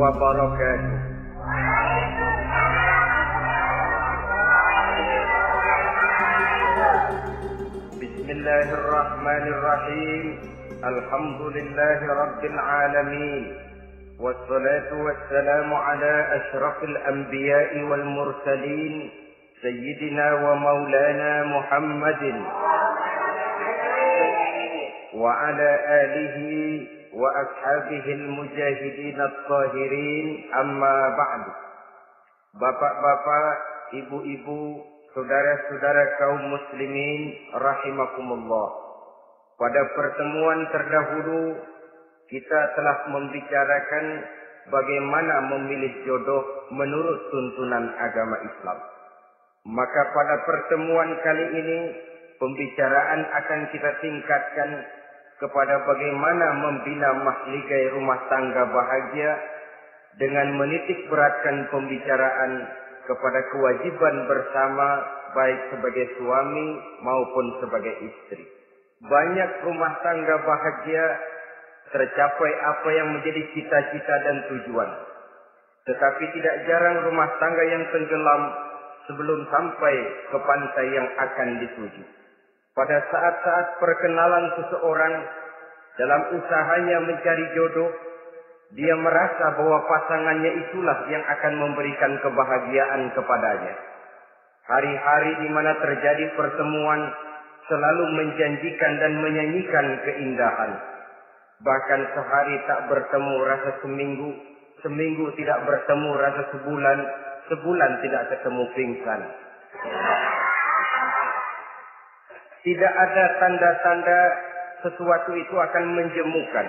wabarakatuh. Bismillahirrahmanirrahim. Alhamdulillahi rabbil alamin. Wassalatu wassalamu ala asyrafil anbiya'i wal mursalin sayyidina wa maulana Muhammadin wa ala alihi wa ashabihil mujahidin at-tahirin, amma ba'du. Bapak-bapak, ibu-ibu, saudara-saudara kaum muslimin rahimakumullah. Pada pertemuan terdahulu kita telah membicarakan bagaimana memilih jodoh menurut tuntunan agama Islam. Maka pada pertemuan kali ini pembicaraan akan kita tingkatkan kepada bagaimana membina mahligai rumah tangga bahagia dengan menitik beratkan pembicaraan kepada kewajiban bersama baik sebagai suami maupun sebagai istri. Banyak rumah tangga bahagia tercapai apa yang menjadi cita-cita dan tujuan. Tetapi tidak jarang rumah tangga yang tenggelam sebelum sampai ke pantai yang akan dituju. Pada saat-saat perkenalan seseorang dalam usahanya mencari jodoh, dia merasa bahwa pasangannya itulah yang akan memberikan kebahagiaan kepadanya. Hari-hari di mana terjadi pertemuan selalu menjanjikan dan menyanyikan keindahan. Bahkan sehari tak bertemu rasa seminggu, seminggu tidak bertemu rasa sebulan, sebulan tidak ketemu pingsan. Tidak ada tanda-tanda sesuatu itu akan menjemukan.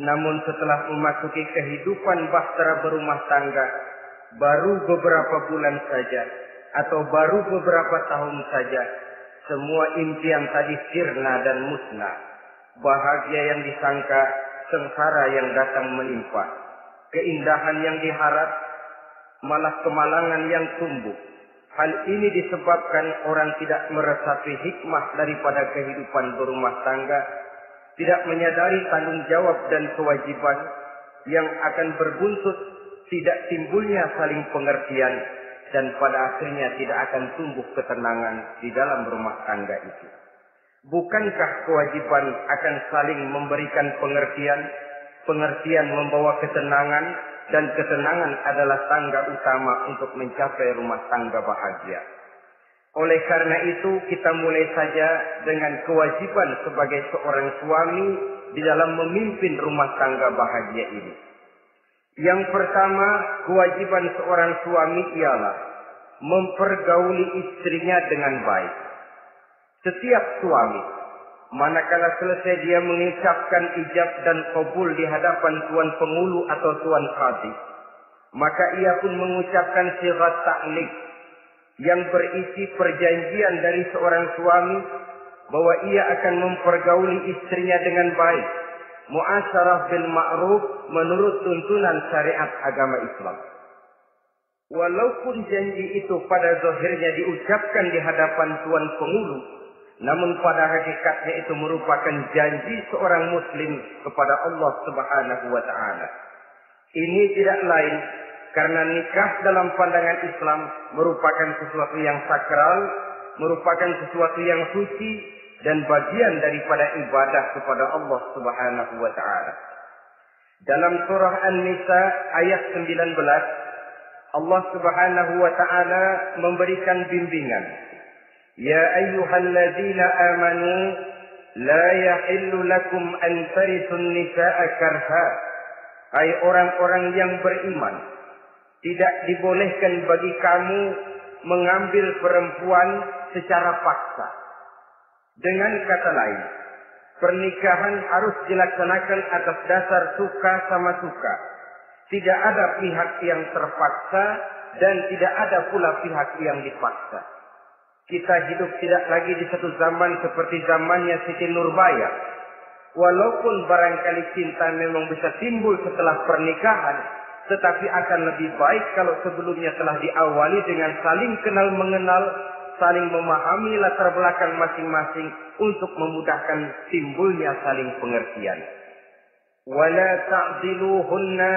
Namun setelah memasuki kehidupan bahtera berumah tangga, baru beberapa bulan saja atau baru beberapa tahun saja, semua impian tadi sirna dan musnah. Bahagia yang disangka, sengsara yang datang menimpa. Keindahan yang diharap, malah kemalangan yang tumbuh. Hal ini disebabkan orang tidak meresapi hikmah daripada kehidupan berumah tangga, tidak menyadari tanggung jawab dan kewajiban yang akan berbuntut tidak timbulnya saling pengertian, dan pada akhirnya tidak akan tumbuh ketenangan di dalam rumah tangga itu. Bukankah kewajiban akan saling memberikan pengertian, pengertian membawa ketenangan, dan ketenangan adalah tangga utama untuk mencapai rumah tangga bahagia. Oleh karena itu, kita mulai saja dengan kewajiban sebagai seorang suami di dalam memimpin rumah tangga bahagia ini. Yang pertama, kewajiban seorang suami ialah mempergauli istrinya dengan baik. Setiap suami, manakala selesai dia mengucapkan ijab dan qabul di hadapan tuan pengulu atau tuan qadhi, maka ia pun mengucapkan sighat ta'liq yang berisi perjanjian dari seorang suami bahwa ia akan mempergauli istrinya dengan baik, muasyarah bil ma'ruf menurut tuntunan syariat agama Islam. Walaupun janji itu pada zahirnya diucapkan di hadapan tuan pengulu, namun pada hakikatnya itu merupakan janji seorang muslim kepada Allah Subhanahu wa taala. Ini tidak lain karena nikah dalam pandangan Islam merupakan sesuatu yang sakral, merupakan sesuatu yang suci dan bagian daripada ibadah kepada Allah Subhanahu wa taala. Dalam surah An-Nisa ayat 19, Allah Subhanahu wa taala memberikan bimbingan. Ya ayyuhalladzina amanu la yahillu lakum an tarithun nisaa karha. Hai orang-orang yang beriman, tidak dibolehkan bagi kamu mengambil perempuan secara paksa. Dengan kata lain, pernikahan harus dilaksanakan atas dasar suka sama suka. Tidak ada pihak yang terpaksa dan tidak ada pula pihak yang dipaksa. Kita hidup tidak lagi di satu zaman seperti zamannya Siti Nurbaya. Walaupun barangkali cinta memang bisa timbul setelah pernikahan, tetapi akan lebih baik kalau sebelumnya telah diawali dengan saling kenal mengenal, saling memahami latar belakang masing-masing untuk memudahkan timbulnya saling pengertian. Wala ta'diluhunna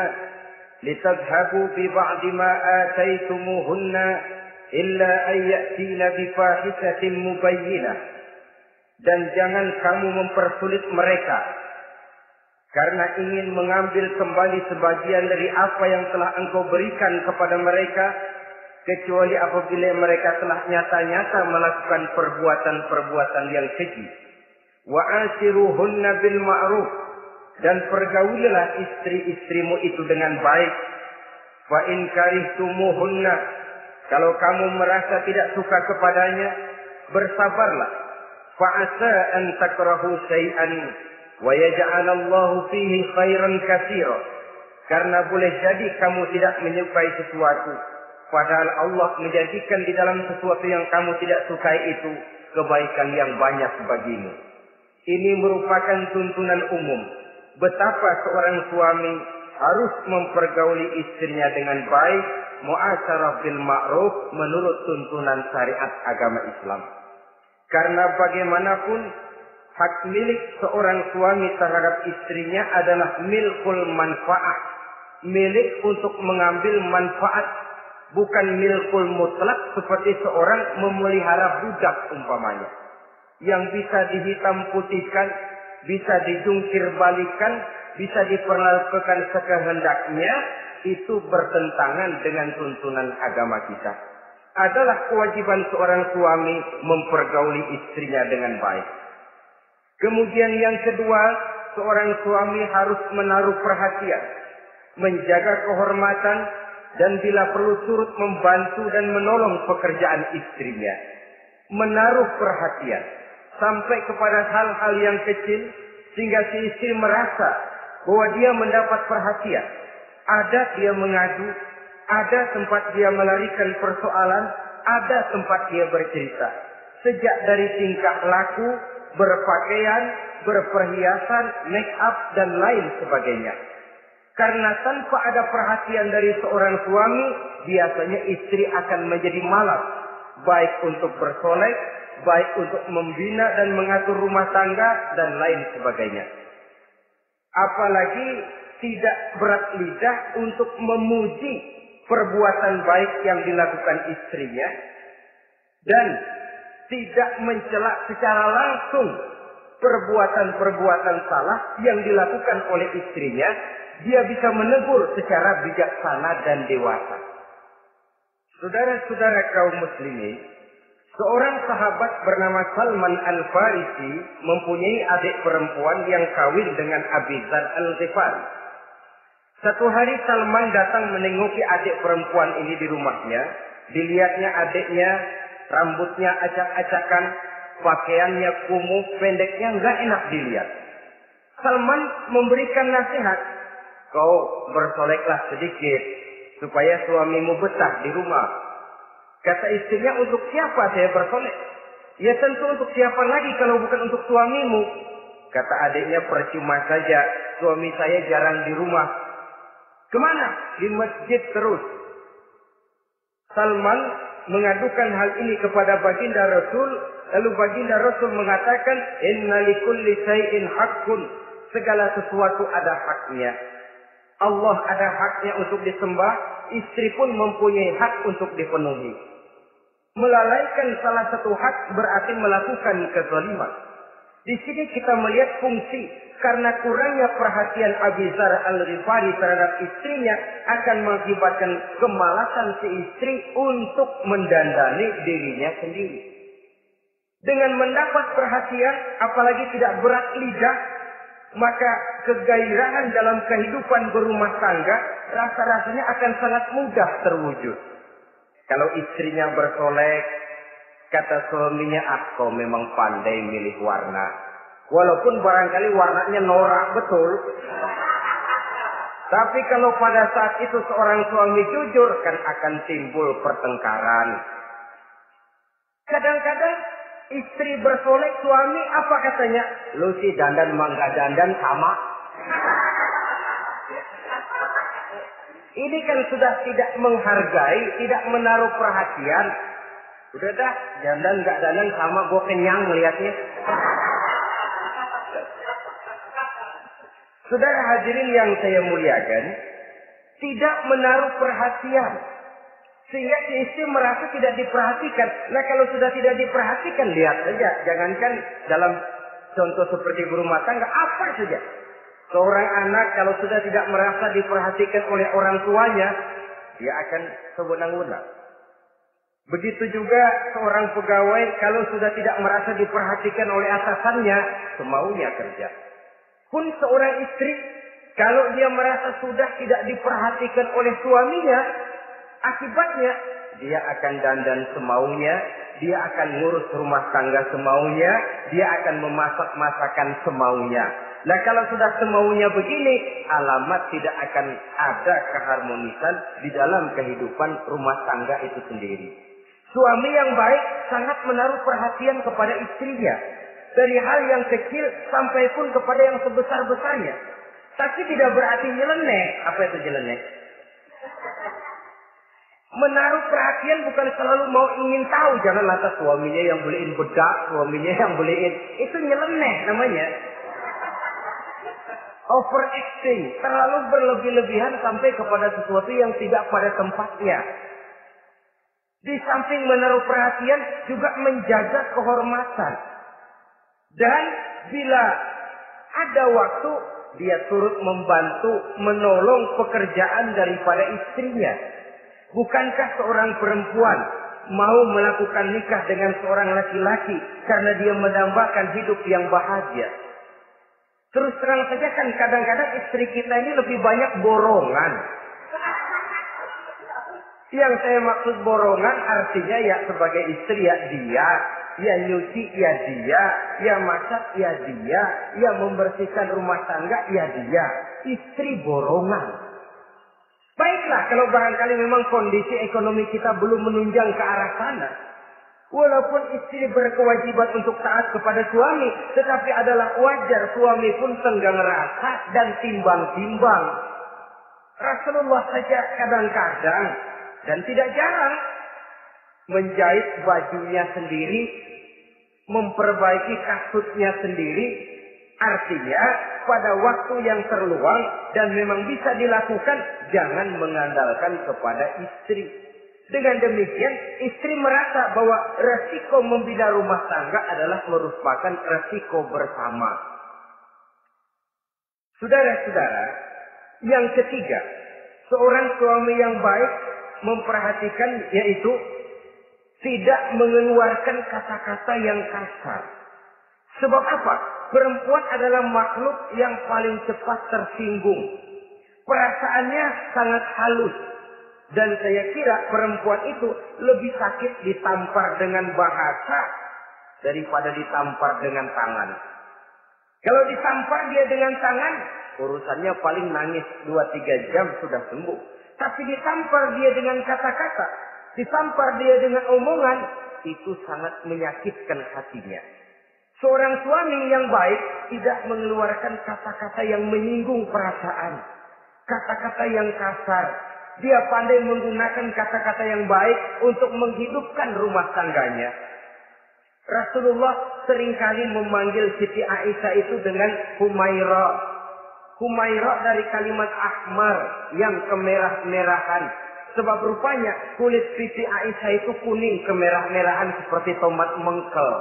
litadhhabu bi ba'di ma ataitumuhunna illa an ya'tina bi fahishatin mubayyinah. Dan jangan kamu mempersulit mereka karena ingin mengambil kembali sebagian dari apa yang telah engkau berikan kepada mereka, kecuali apabila mereka telah nyata-nyata melakukan perbuatan-perbuatan yang keji. Wa ashiruhunna bil ma'ruf, dan pergaulilah istri-istrimu itu dengan baik. Fa in karihtumuhunna, kalau kamu merasa tidak suka kepadanya, bersabarlah. Fa asa an takrahu syai'an wa yaj'alallahu fihi khairan katsira, karena boleh jadi kamu tidak menyukai sesuatu, padahal Allah menjadikan di dalam sesuatu yang kamu tidak sukai itu kebaikan yang banyak bagimu. Ini merupakan tuntunan umum betapa seorang suami harus mempergauli istrinya dengan baik, mu'asyarah bil ma'ruf, menurut tuntunan syariat agama Islam. Karena bagaimanapun hak milik seorang suami terhadap istrinya adalah milkul manfaat, milik untuk mengambil manfaat, bukan milkul mutlak seperti seorang memelihara budak umpamanya, yang bisa dihitam putihkan, bisa dijungkir balikan, bisa diperlakukan sekehendaknya. Itu bertentangan dengan tuntunan agama kita. Adalah kewajiban seorang suami mempergauli istrinya dengan baik. Kemudian yang kedua, seorang suami harus menaruh perhatian, menjaga kehormatan, dan bila perlu turut membantu dan menolong pekerjaan istrinya. Menaruh perhatian sampai kepada hal-hal yang kecil, sehingga si istri merasa bahwa dia mendapat perhatian. Ada dia mengadu, ada tempat dia melarikan persoalan, ada tempat dia bercerita. Sejak dari tingkah laku, berpakaian, berperhiasan, make up, dan lain sebagainya. Karena tanpa ada perhatian dari seorang suami, biasanya istri akan menjadi malas, baik untuk bersolek, baik untuk membina dan mengatur rumah tangga, dan lain sebagainya. Apalagi tidak berat lidah untuk memuji perbuatan baik yang dilakukan istrinya, dan tidak mencela secara langsung perbuatan-perbuatan salah yang dilakukan oleh istrinya. Dia bisa menegur secara bijaksana dan dewasa. Saudara-saudara kaum muslimin, seorang sahabat bernama Salman Al-Farisi mempunyai adik perempuan yang kawin dengan Abi Dzar Al-Ghifari. Satu hari Salman datang menengoki adik perempuan ini di rumahnya. Dilihatnya adiknya, rambutnya acak-acakan, pakaiannya kumuh, pendeknya nggak enak dilihat. Salman memberikan nasihat, kau bersoleklah sedikit supaya suamimu betah di rumah. Kata istrinya, untuk siapa saya bersolek? Ya tentu untuk siapa lagi kalau bukan untuk suamimu. Kata adiknya, percuma saja, suami saya jarang di rumah. Kemana? Di masjid terus. Salman mengadukan hal ini kepada baginda Rasul. Lalu baginda Rasul mengatakan, inna likulli syai'in haqqun, segala sesuatu ada haknya. Allah ada haknya untuk disembah, istri pun mempunyai hak untuk dipenuhi. Melalaikan salah satu hak berarti melakukan kezaliman. Di sini kita melihat fungsi, karena kurangnya perhatian Abi Dzar Al-Ghifari terhadap istrinya akan mengakibatkan kemalasan si istri untuk mendandani dirinya sendiri. Dengan mendapat perhatian, apalagi tidak berat lidah, maka kegairahan dalam kehidupan berumah tangga rasa-rasanya akan sangat mudah terwujud. Kalau istrinya bersolek, kata suaminya, kau memang pandai milih warna. Walaupun barangkali warnanya norak betul. Tapi kalau pada saat itu seorang suami jujur, kan akan timbul pertengkaran. Kadang-kadang istri bersolek, suami apa katanya? Lu sih dandan mangga dandan sama. Ini kan sudah tidak menghargai, tidak menaruh perhatian. Udah dah, dandan gak dandan sama, gue kenyang melihatnya. Saudara hadirin yang saya muliakan, tidak menaruh perhatian. Sehingga si istri merasa tidak diperhatikan. Nah kalau sudah tidak diperhatikan, lihat saja. Jangankan dalam contoh seperti berumah tangga, apa saja. Seorang anak kalau sudah tidak merasa diperhatikan oleh orang tuanya, dia akan sewenang-wenang. Begitu juga seorang pegawai kalau sudah tidak merasa diperhatikan oleh atasannya, semaunya kerja. Pun seorang istri, kalau dia merasa sudah tidak diperhatikan oleh suaminya, akibatnya dia akan dandan semaunya, dia akan ngurus rumah tangga semaunya, dia akan memasak masakan semaunya. Nah kalau sudah semaunya begini, alamat tidak akan ada keharmonisan di dalam kehidupan rumah tangga itu sendiri. Suami yang baik sangat menaruh perhatian kepada istrinya. Dari hal yang kecil sampai pun kepada yang sebesar-besarnya. Tapi tidak berarti nyeleneh. Apa itu nyeleneh? Menaruh perhatian bukan selalu mau ingin tahu. Jangan lantas suaminya yang beliin bedak, suaminya yang beliin. Itu nyeleneh namanya. Overacting. Terlalu berlebih-lebihan sampai kepada sesuatu yang tidak pada tempatnya. Di samping menaruh perhatian juga menjaga kehormatan. Dan bila ada waktu, dia turut membantu, menolong pekerjaan daripada istrinya. Bukankah seorang perempuan mau melakukan nikah dengan seorang laki-laki karena dia mendambakan hidup yang bahagia? Terus terang saja kan kadang-kadang istri kita ini lebih banyak borongan. Yang saya maksud borongan artinya ya sebagai istri ya dia, ya nyuci ya dia, ya masak ya dia, ya membersihkan rumah tangga ya dia. Istri borongan. Baiklah kalau barangkali memang kondisi ekonomi kita belum menunjang ke arah sana. Walaupun istri berkewajiban untuk taat kepada suami, tetapi adalah wajar suami pun tenggang rasa dan timbang-timbang. Rasulullah saja kadang-kadang dan tidak jarang menjahit bajunya sendiri, memperbaiki kasutnya sendiri. Artinya pada waktu yang terluang dan memang bisa dilakukan, jangan mengandalkan kepada istri. Dengan demikian istri merasa bahwa resiko membina rumah tangga adalah merupakan resiko bersama. Saudara-saudara, yang ketiga, seorang suami yang baik memperhatikan yaitu tidak mengeluarkan kata-kata yang kasar. Sebab apa? Perempuan adalah makhluk yang paling cepat tersinggung. Perasaannya sangat halus. Dan saya kira perempuan itu lebih sakit ditampar dengan bahasa daripada ditampar dengan tangan. Kalau ditampar dia dengan tangan, urusannya paling nangis 2-3 jam sudah sembuh. Tapi ditampar dia dengan kata-kata, ditampar dia dengan omongan, itu sangat menyakitkan hatinya. Seorang suami yang baik tidak mengeluarkan kata-kata yang menyinggung perasaan, kata-kata yang kasar. Dia pandai menggunakan kata-kata yang baik untuk menghidupkan rumah tangganya. Rasulullah seringkali memanggil Siti Aisyah itu dengan Humaira. Humaira dari kalimat ahmar yang kemerah-merahan. Sebab rupanya kulit Siti Aisyah itu kuning kemerah-merahan seperti tomat mengkel.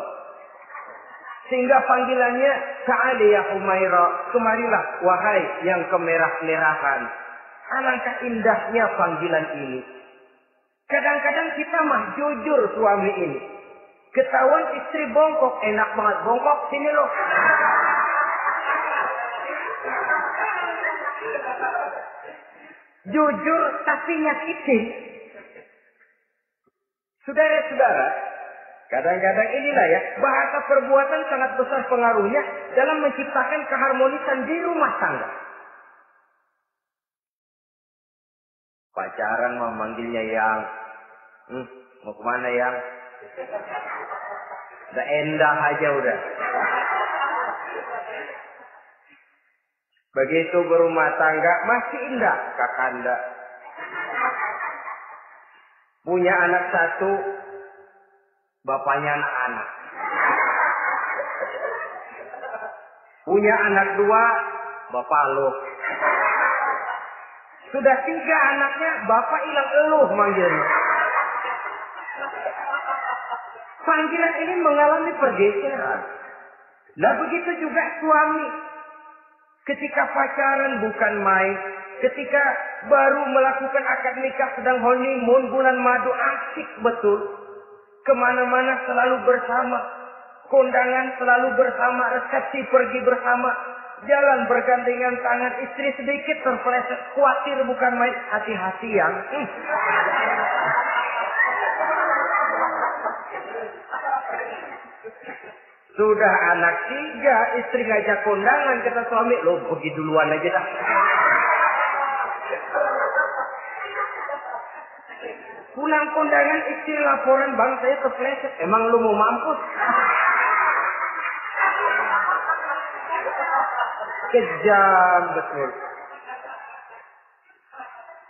Sehingga panggilannya Ta'ali ya Humaira, kemarilah wahai yang kemerah-merahan. Alangkah indahnya panggilan ini. Kadang-kadang kita mah jujur suami ini. Ketahuan istri bongkok, enak banget bongkok, sini loh. Jujur tapi nyakitin. Saudara-saudara, kadang-kadang inilah ya, bahasa perbuatan sangat besar pengaruhnya dalam menciptakan keharmonisan di rumah tangga. Pacaran mah manggilnya yang, mau kemana yang? Udah endah aja udah. Begitu berumah tangga masih indah kakanda. Punya anak satu, bapaknya anak-anak. Punya anak dua, bapak lo. Sudah 3 anaknya, bapak hilang eluh manggilnya. Panggilan ini mengalami pergeseran. Nah begitu juga suami. Ketika pacaran bukan main. Ketika baru melakukan akad nikah sedang honeymoon bulan madu, asik betul. Kemana-mana selalu bersama. Kondangan selalu bersama. Resepsi pergi bersama. Jalan bergandengan tangan. Istri sedikit terpeleset. Khawatir bukan main. Hati-hati yang. Sudah anak 3, istri ngajak kondangan, kata suami, lo pergi duluan aja dah. Pulang kondangan, istri laporan, bang saya terpeleset. Emang lo mau mampus? Kejam betul.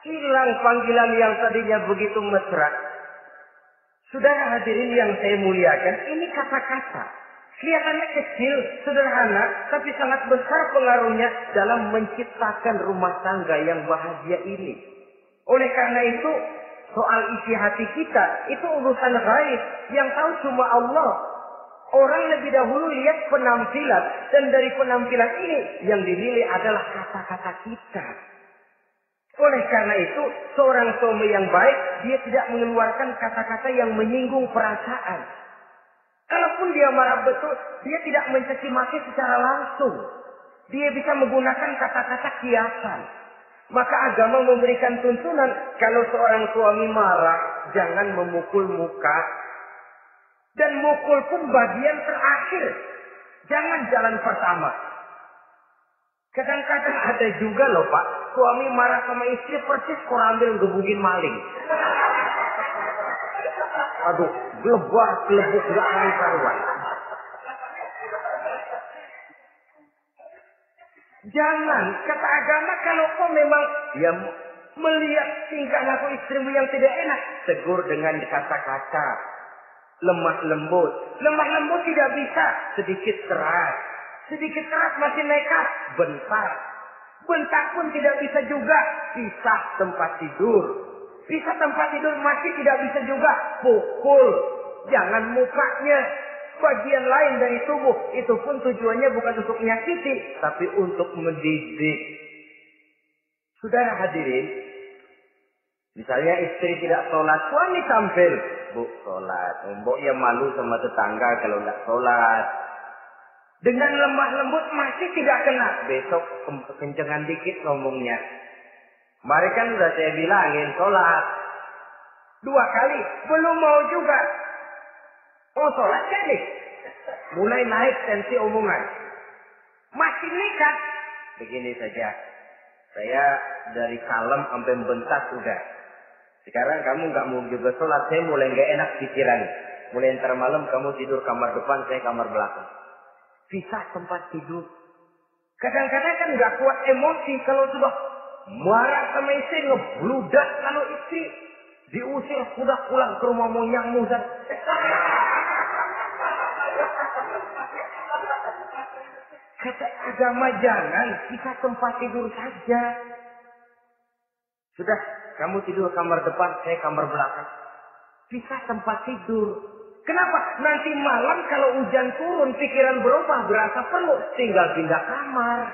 Hilang panggilan yang tadinya begitu mesra. Saudara hadirin yang saya muliakan, ini kata-kata. Kelihatannya kecil, sederhana, tapi sangat besar pengaruhnya dalam menciptakan rumah tangga yang bahagia ini. Oleh karena itu, soal isi hati kita, itu urusan gaib yang tahu cuma Allah. Orang lebih dahulu lihat penampilan, dan dari penampilan ini yang dinilai adalah kata-kata kita. Oleh karena itu, seorang suami yang baik, dia tidak mengeluarkan kata-kata yang menyinggung perasaan. Kalaupun dia marah betul, dia tidak mencaci maki secara langsung. Dia bisa menggunakan kata-kata kiasan. Maka agama memberikan tuntunan, kalau seorang suami marah, jangan memukul muka. Dan mukul pun bagian terakhir. Jangan jalan pertama. Kadang-kadang ada juga loh Pak, suami marah sama istri persis korambil gebugin maling. Aduh, gelebuk gak karuan. Jangan, kata agama, kalau kau memang ya melihat tingkah laku istrimu yang tidak enak, tegur dengan kata-kata lemah lembut. Lemah lembut tidak bisa, sedikit keras. Sedikit keras masih nekat, bentak. Bentak pun tidak bisa juga, pisah tempat tidur. Pisah tempat tidur masih tidak bisa juga, pukul. Jangan mukanya, bagian lain dari tubuh. Itu pun tujuannya bukan untuk menyakiti, tapi untuk mendidik. Saudara hadirin, misalnya istri tidak sholat, suami tampil, bu sholat. Mbok ya malu sama tetangga kalau tidak sholat. Dengan lemah lembut masih tidak kena. Besok kencengan dikit ngomongnya. Mari kan udah saya bilangin sholat. 2 kali, belum mau juga. Oh sholat jadi. Mulai naik tensi omongan. Masih nekat. Begini saja. Saya dari kalem sampai bentak udah. Sekarang kamu nggak mau juga sholat, saya mulai nggak enak pikiran. Mulai ntar malam kamu tidur kamar depan, saya kamar belakang. Pisah tempat tidur. Kadang-kadang kan nggak kuat emosi kalau sudah marah sama istri, ngebludak kalau istri diusir, sudah pulang ke rumah moyangmu. Kata agama jangan, kita tempat tidur saja. Sudah, kamu tidur kamar depan, saya kamar belakang. Pisah tempat tidur. Kenapa? Nanti malam kalau hujan turun, pikiran berubah, berasa perlu, tinggal pindah kamar.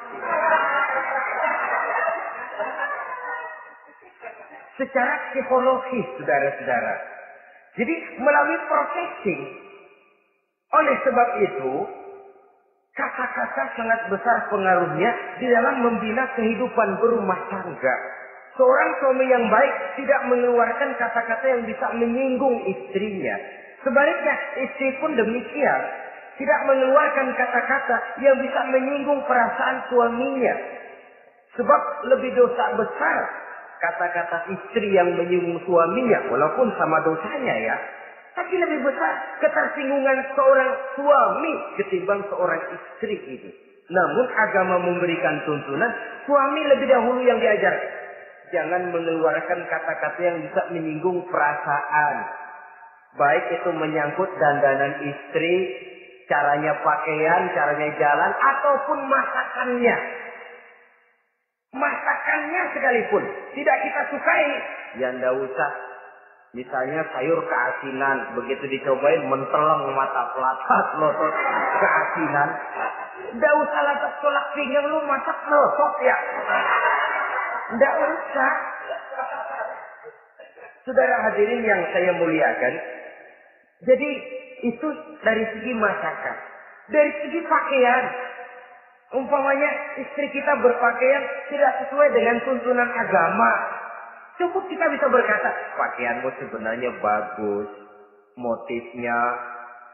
Secara psikologis, saudara-saudara. Jadi melalui processing. Oleh sebab itu, kata-kata sangat besar pengaruhnya di dalam membina kehidupan berumah tangga. Seorang suami yang baik tidak mengeluarkan kata-kata yang bisa menyinggung istrinya. Sebaliknya, istri pun demikian. Tidak mengeluarkan kata-kata yang bisa menyinggung perasaan suaminya. Sebab lebih dosa besar kata-kata istri yang menyinggung suaminya, walaupun sama dosanya ya. Tapi lebih besar ketersinggungan seorang suami ketimbang seorang istri itu. Namun agama memberikan tuntunan, suami lebih dahulu yang diajar. Jangan mengeluarkan kata-kata yang bisa menyinggung perasaan. Baik itu menyangkut dandanan istri, caranya pakaian, caranya jalan, ataupun masakannya. Masakannya sekalipun tidak kita sukai, ya ndak usah. Misalnya sayur keasinan, begitu dicobain menteleng mata pelatat, lotot keasinan. Ndak usah lantas tolak pinggang lu masak lotot ya. Ndak usah. Saudara hadirin yang saya muliakan, jadi itu dari segi masakan. Dari segi pakaian, umpamanya istri kita berpakaian tidak sesuai dengan tuntunan agama, cukup kita bisa berkata, pakaianmu sebenarnya bagus, motifnya,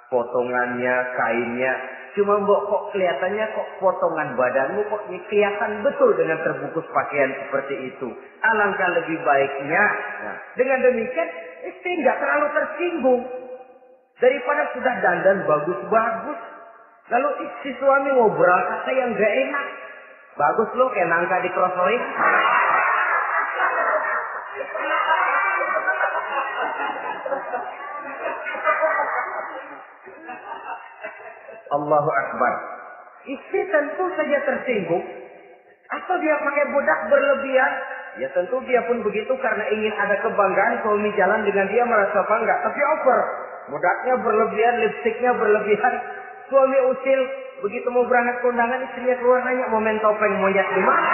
potongannya, kainnya, cuma mbok kok kelihatannya kok potongan badanmu kok kelihatan betul dengan terbungkus pakaian seperti itu. Alangkah lebih baiknya, nah, dengan demikian istri nggak terlalu tersinggung. Daripada sudah dandan bagus-bagus, lalu si suami mau berkata yang gak enak. Bagus lo kayak nangka dikerosorin. Allahu Akbar. Istri tentu saja tersinggung. Atau dia pakai budak berlebihan. Ya tentu dia pun begitu karena ingin ada kebanggaan. Suami jalan dengan dia merasa bangga. Tapi over. Budaknya berlebihan, lipstiknya berlebihan. Suami usil. Begitu mau berangkat kondangan, istrinya keluar nanya, mau main topeng monyet di mana?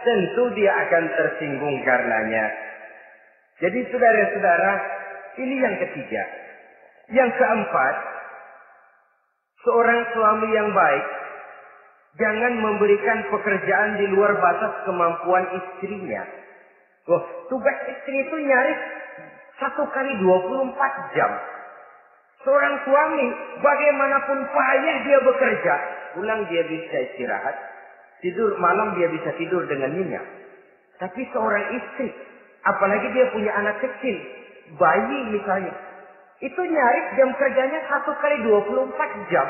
Tentu dia akan tersinggung karenanya. Jadi saudara-saudara, ini yang ketiga. Yang keempat, seorang suami yang baik jangan memberikan pekerjaan di luar batas kemampuan istrinya. Loh, tugas istri itu nyaris 1 kali 24 jam. Seorang suami, bagaimanapun payah dia bekerja, pulang dia bisa istirahat, tidur malam dia bisa tidur dengan nyenyak. Tapi seorang istri, apalagi dia punya anak kecil, bayi misalnya, itu nyaris jam kerjanya 1 kali 24 jam.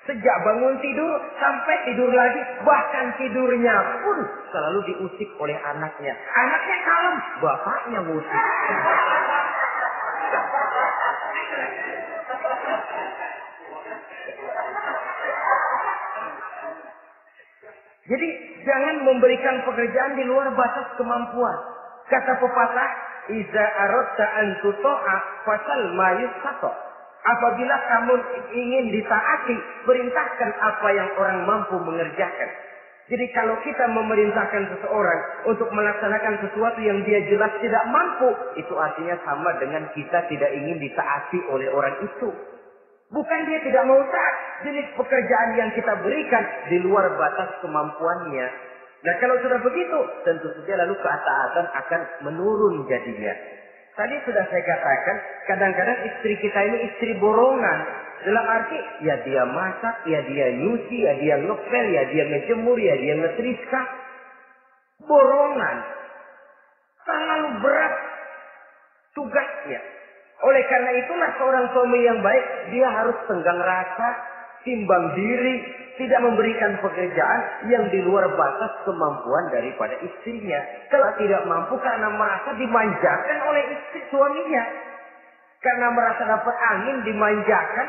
Sejak bangun tidur sampai tidur lagi, bahkan tidurnya pun selalu diusik oleh anaknya. Anaknya kalem, bapaknya musik. Jadi jangan memberikan pekerjaan di luar batas kemampuan. Kata pepatah, "Iza aradta an tuta'a fasal ma yustata'." Apabila kamu ingin ditaati, perintahkan apa yang orang mampu mengerjakan. Jadi kalau kita memerintahkan seseorang untuk melaksanakan sesuatu yang dia jelas tidak mampu, itu artinya sama dengan kita tidak ingin ditaati oleh orang itu. Bukan dia tidak mau taat, jenis pekerjaan yang kita berikan di luar batas kemampuannya. Nah kalau sudah begitu, tentu saja lalu ketaatan akan menurun jadinya. Tadi sudah saya katakan, kadang-kadang istri kita ini istri borongan. Dalam arti, ya dia masak, ya dia nyuci, ya dia ngepel, ya dia ngejemur, ya dia ngetriska. Borongan. Terlalu berat tugasnya. Oleh karena itulah seorang suami yang baik, dia harus tenggang rasa, timbang diri, tidak memberikan pekerjaan yang di luar batas kemampuan daripada istrinya. Kalau tidak mampu karena merasa dimanjakan oleh istri suaminya. Karena merasa dapat angin dimanjakan,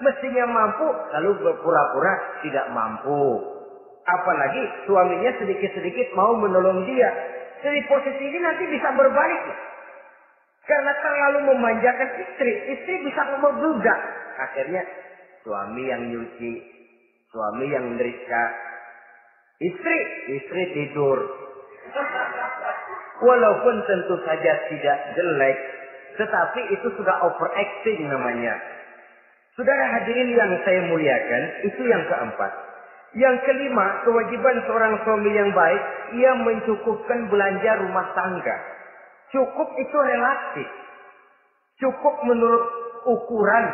mestinya mampu, lalu berpura-pura tidak mampu. Apalagi suaminya sedikit-sedikit mau menolong dia. Jadi posisi ini nanti bisa berbalik. Karena terlalu memanjakan istri, istri bisa membludak. Akhirnya suami yang nyuci, suami yang menderita, istri tidur. Walaupun tentu saja tidak jelek, tetapi itu sudah overacting namanya. Saudara hadirin yang saya muliakan, itu yang keempat. Yang kelima, kewajiban seorang suami yang baik, ia mencukupkan belanja rumah tangga. Cukup itu relatif. Cukup menurut ukuran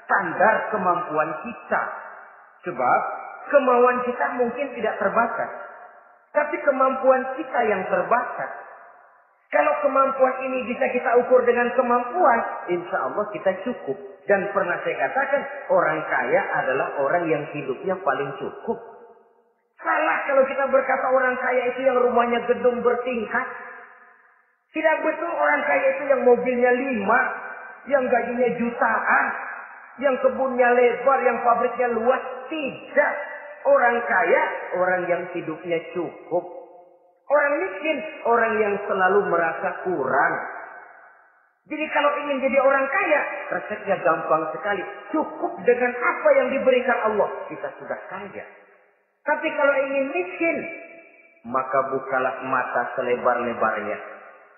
standar kemampuan kita. Sebab kemauan kita mungkin tidak terbatas. Tapi kemampuan kita yang terbatas. Kalau kemampuan ini bisa kita ukur dengan kemampuan, insya Allah kita cukup. Dan pernah saya katakan, orang kaya adalah orang yang hidupnya paling cukup. Salah kalau kita berkata orang kaya itu yang rumahnya gedung bertingkat. Tidak betul orang kaya itu yang mobilnya 5, yang gajinya jutaan, yang kebunnya lebar, yang pabriknya luas. Tidak. Orang kaya, orang yang hidupnya cukup. Orang miskin, orang yang selalu merasa kurang. Jadi kalau ingin jadi orang kaya, resepnya gampang sekali. Cukup dengan apa yang diberikan Allah, kita sudah kaya. Tapi kalau ingin miskin, maka bukalah mata selebar-lebarnya.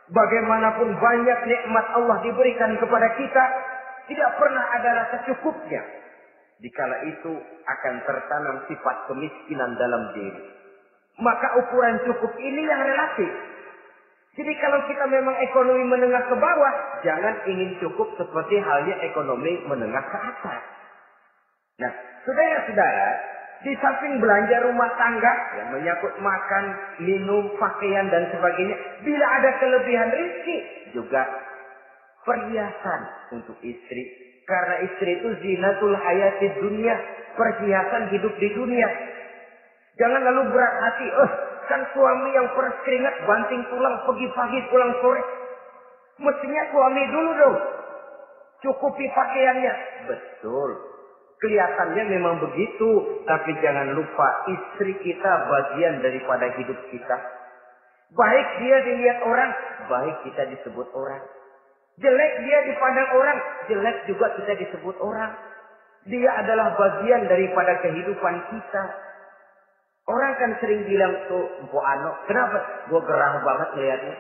Bagaimanapun banyak nikmat Allah diberikan kepada kita, tidak pernah ada rasa cukupnya. Dikala itu akan tertanam sifat kemiskinan dalam diri. Maka ukuran cukup ini yang relatif. Jadi kalau kita memang ekonomi menengah ke bawah, jangan ingin cukup seperti halnya ekonomi menengah ke atas. Nah, saudara-saudara, di samping belanja rumah tangga yang menyangkut makan, minum, pakaian dan sebagainya, bila ada kelebihan rezeki, juga perhiasan untuk istri. Karena istri itu zinatul hayati dunia, perhiasan hidup di dunia. Jangan lalu berat hati, kan suami yang peras keringat, banting tulang, pergi pagi pulang sore. Mestinya suami dulu dong cukupi pakaiannya. Betul, kelihatannya memang begitu. Tapi jangan lupa, istri kita bagian daripada hidup kita. Baik dia dilihat orang, baik kita disebut orang. Jelek dia dipandang orang, jelek juga kita disebut orang. Dia adalah bagian daripada kehidupan kita. Orang kan sering bilang tuh, Mpo Ano, kenapa? Gue gerah banget melihatnya.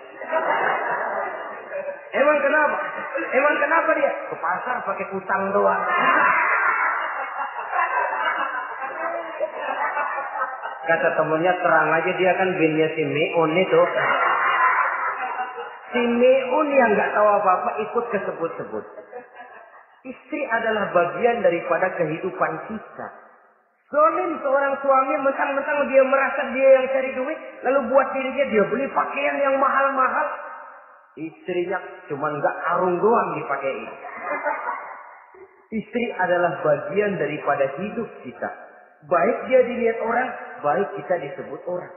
Emang kenapa? Emang kenapa dia? Ke pasar pakai kutang doang. Kata temennya, terang aja dia kan binnya si Meun itu. Si Meun yang gak tahu apa-apa ikut kesebut-sebut. Istri adalah bagian daripada kehidupan kita. Zolim seorang suami, mentang-mentang dia merasa dia yang cari duit, lalu buat dirinya dia beli pakaian yang mahal-mahal. Istrinya cuma nggak karung doang dipakai. Istri adalah bagian daripada hidup kita. Baik dia dilihat orang, baik kita disebut orang.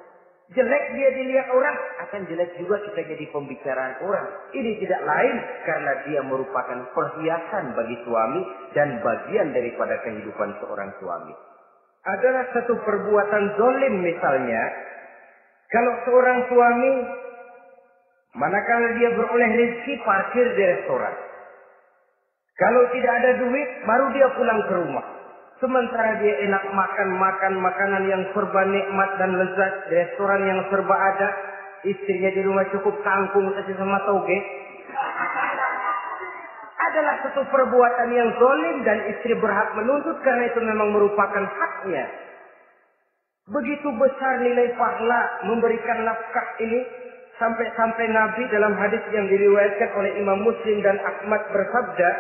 Jelek dia dilihat orang, akan jelek juga kita jadi pembicaraan orang. Ini tidak lain karena dia merupakan perhiasan bagi suami dan bagian daripada kehidupan seorang suami. Adalah satu perbuatan zolim misalnya, kalau seorang suami manakala dia beroleh rezeki parkir di restoran. Kalau tidak ada duit baru dia pulang ke rumah. Sementara dia enak makan makanan yang serba nikmat dan lezat di restoran yang serba ada. Istrinya di rumah cukup kangkung saja sama toge. Adalah satu perbuatan yang zalim dan istri berhak menuntut karena itu memang merupakan haknya. Begitu besar nilai pahala memberikan nafkah ini sampai Nabi dalam hadis yang diriwayatkan oleh Imam Muslim dan Ahmad bersabda,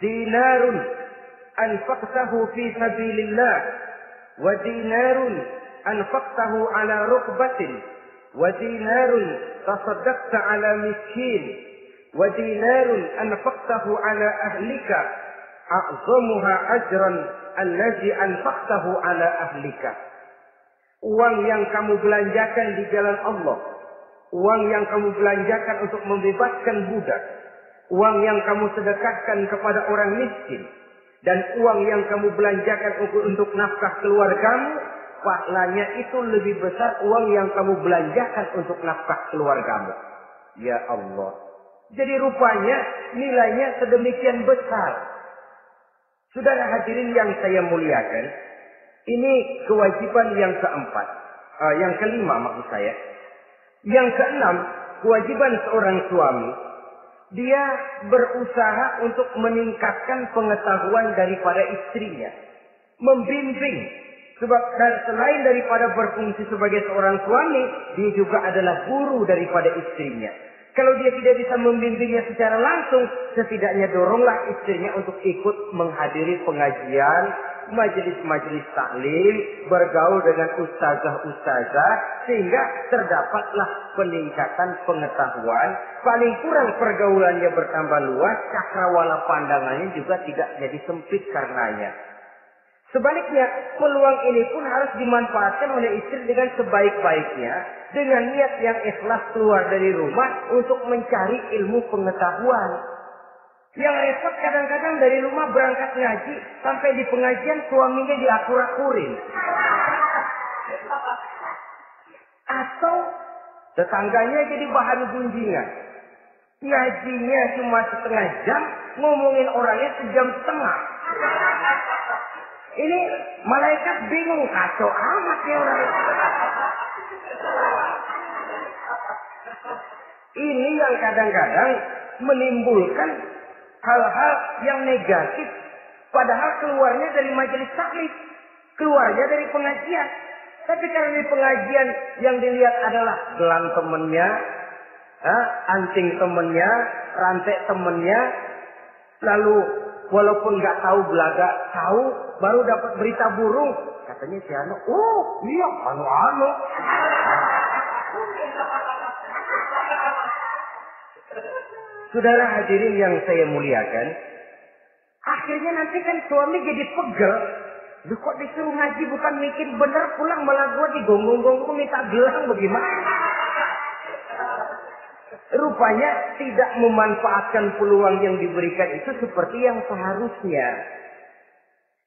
dinarun anfaqtahu fi sabilillah wa dinarun anfaqtahu ala rukbatin wa dinarun tasaddaqta ala miskin wa dinarun anfaqtahu ala ahlika a'zamuha ajran allazi anfaqtahu ala ahlika. Uang yang kamu belanjakan di jalan Allah, uang yang kamu belanjakan untuk membebaskan budak, uang yang kamu sedekahkan kepada orang miskin, dan uang yang kamu belanjakan untuk nafkah keluargamu, pahalanya itu lebih besar uang yang kamu belanjakan untuk nafkah keluargamu. Ya Allah. Jadi rupanya nilainya sedemikian besar. Saudara hadirin yang saya muliakan, ini kewajiban yang keempat. Yang kelima maksud saya. Yang keenam, kewajiban seorang suami. Dia berusaha untuk meningkatkan pengetahuan daripada istrinya. Membimbing. Sebab selain daripada berfungsi sebagai seorang suami, dia juga adalah guru daripada istrinya. Kalau dia tidak bisa membimbingnya secara langsung, setidaknya doronglah istrinya untuk ikut menghadiri pengajian, majelis-majelis taklim, bergaul dengan ustazah-ustazah, sehingga terdapatlah peningkatan pengetahuan. Paling kurang pergaulannya bertambah luas, cakrawala pandangannya juga tidak jadi sempit karenanya. Sebaliknya, peluang ini pun harus dimanfaatkan oleh istri dengan sebaik-baiknya, dengan niat yang ikhlas keluar dari rumah untuk mencari ilmu pengetahuan. Yang repot kadang-kadang dari rumah berangkat ngaji, sampai di pengajian suaminya diakur-akurin. Atau tetangganya jadi bahan gunjingan. Ngajinya cuma setengah jam, ngomongin orangnya sejam setengah. Ini malaikat bingung, kacau amat ya orang. Ini yang kadang-kadang menimbulkan hal-hal yang negatif. Padahal keluarnya dari majelis taklim, keluarnya dari pengajian. Tapi karena di pengajian yang dilihat adalah gelang temennya, anting temennya, rantai temennya, lalu walaupun nggak tahu belaga, tahu baru dapat berita burung, katanya si Anu, oh iya anu. Saudara hadirin yang saya muliakan, akhirnya nanti kan suami jadi pegel. Duh, kok disuruh ngaji bukan mikir bener, pulang malah gua digonggong-gonggong minta gelang, bagaimana? Rupanya tidak memanfaatkan peluang yang diberikan itu seperti yang seharusnya.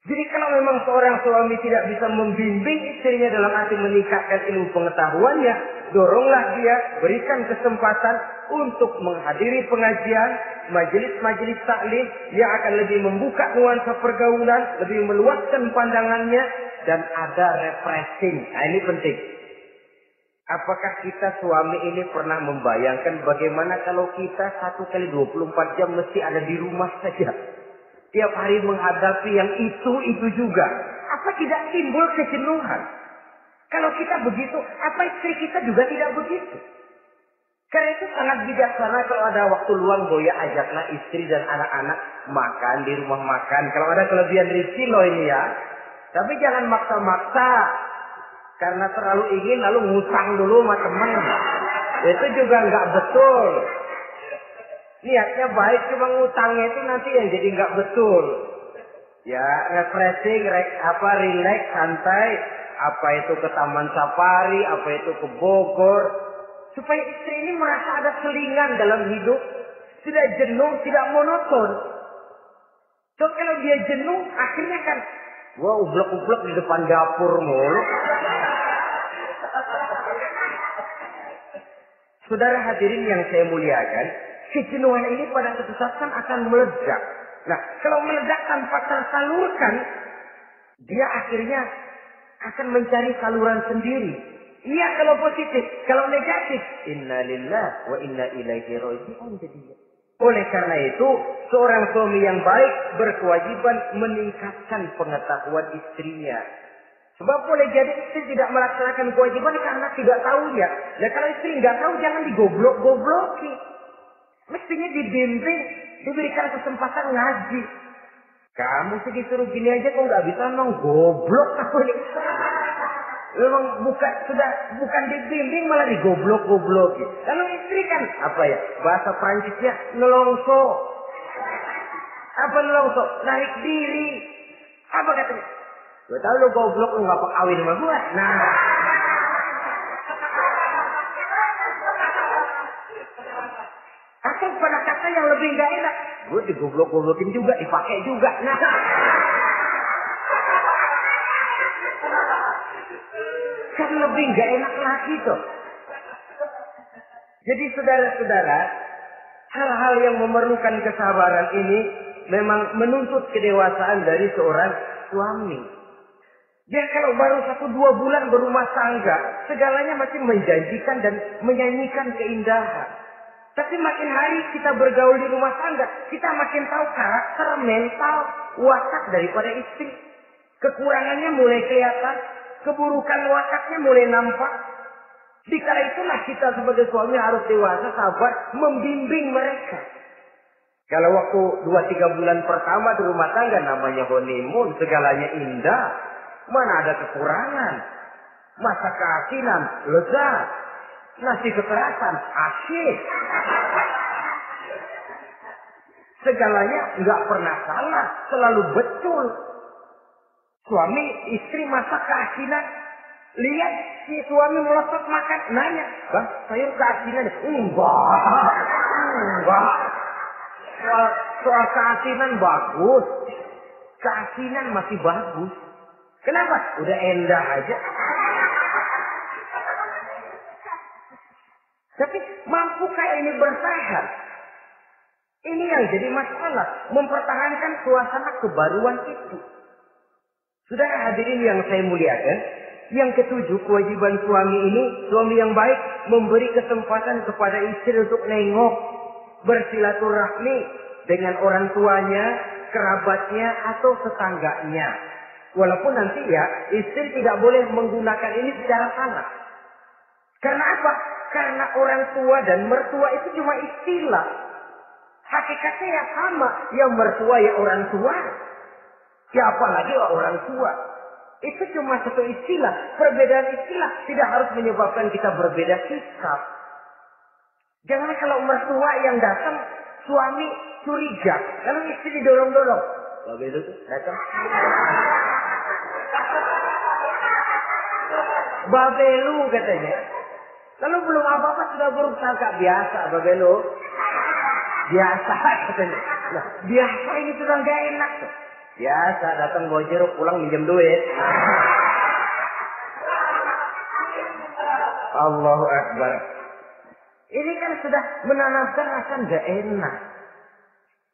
Jadi kalau memang seorang suami tidak bisa membimbing istrinya dalam arti meningkatkan ilmu pengetahuannya, doronglah dia, berikan kesempatan untuk menghadiri pengajian, majelis-majelis taklim yang akan lebih membuka nuansa pergaulan, lebih meluaskan pandangannya, dan ada refreshing. Nah, ini penting. Apakah kita suami ini pernah membayangkan bagaimana kalau kita 1 kali 24 jam mesti ada di rumah saja? Tiap hari menghadapi yang itu juga. Apa tidak timbul kejenuhan? Kalau kita begitu, apa istri kita juga tidak begitu? Karena itu sangat bijaksana kalau ada waktu luang, Boya ajaklah istri dan anak-anak makan di rumah makan. Kalau ada kelebihan rezeki loh ini ya. Tapi jangan maksa-maksa. Karena terlalu ingin lalu ngutang dulu sama teman. Itu juga nggak betul. Niatnya baik, cuma ngutangnya itu nanti yang jadi nggak betul. Ya, refreshing, relax, santai. Apa itu ke Taman Safari, apa itu ke Bogor. Supaya istri ini merasa ada selingan dalam hidup. Tidak jenuh, tidak monoton. So kalau dia jenuh, akhirnya kan, wah ublek-ublek di depan dapur mulu. Saudara hadirin yang saya muliakan, kejenuhan ini pada suatu saat kan akan meledak. Nah, kalau meledak tanpa tersalurkan, dia akhirnya akan mencari saluran sendiri. Iya kalau positif, kalau negatif, inna lillahi wa inna ilaihi raji'un jadinya. Oleh karena itu, seorang suami yang baik berkewajiban meningkatkan pengetahuan istrinya. Sebab boleh jadi istri tidak melaksanakan kewajiban karena tidak tahunya. Nah kalau istri nggak tahu, jangan digoblok-gobloki. Mestinya dibimbing, diberikan kesempatan ngaji. Kamu sih disuruh gini aja kok nggak bisa, memang goblok aku ini. Memang bukan dibimbing malah digoblok-gobloki. Lalu istri kan apa ya? Bahasa Prancisnya nelongso. Apa nelongso? Narik diri. Apa katanya? Gue tahu lu goblok, lu gak kawin sama gue. Nah. Atau pada kata yang lebih gak enak, gue digoblok-goblokin juga, dipakai juga. Nah. Kan lebih gak enak lagi tuh. Jadi saudara-saudara, hal-hal yang memerlukan kesabaran ini memang menuntut kedewasaan dari seorang suami. Dia kalau baru 1-2 bulan berumah tangga, segalanya masih menjanjikan dan menyanyikan keindahan. Tapi makin hari kita bergaul di rumah tangga, kita makin tahu karakter, mental, watak daripada istri. Kekurangannya mulai kelihatan, keburukan wataknya mulai nampak. Dikala itulah kita sebagai suami harus dewasa, sabar, membimbing mereka. Kalau waktu 2-3 bulan pertama di rumah tangga namanya honeymoon, segalanya indah. Mana ada kekurangan? Masa keasinan, lezat. Nasi kekerasan, asyik. Segalanya nggak pernah salah, selalu betul. Suami istri masak keasinan, lihat si suami melotot makan, nanya, bang sayur keasinan? Enggak. Soal keasinan bagus. Keasinan masih bagus. Kenapa? Udah endah aja. Tapi mampukah ini bertahan? Ini yang jadi masalah. Mempertahankan suasana kebaruan itu. Saudara hadirin yang saya muliakan. Yang ketujuh, kewajiban suami ini. Suami yang baik memberi kesempatan kepada istri untuk nengok. Bersilaturahmi dengan orang tuanya, kerabatnya, atau tetangganya. Walaupun nanti ya, istri tidak boleh menggunakan ini secara salah. Karena apa? Karena orang tua dan mertua itu cuma istilah. Hakikatnya ya sama. Yang mertua ya orang tua. Ya apalagi orang tua. Itu cuma satu istilah. Perbedaan istilah tidak harus menyebabkan kita berbeda sikap. Jangan kalau mertua yang datang, suami curiga. Kalau istri didorong-dorong. Babe itu datang. Babelu katanya. Lalu belum apa-apa sudah buruk sangka. Biasa babelu. Biasa katanya. Nah, biasa ini sudah gak enak. Biasa datang bawa jeruk pulang minjem duit. Allahu Akbar. Ini kan sudah menanamkan rasa gak enak.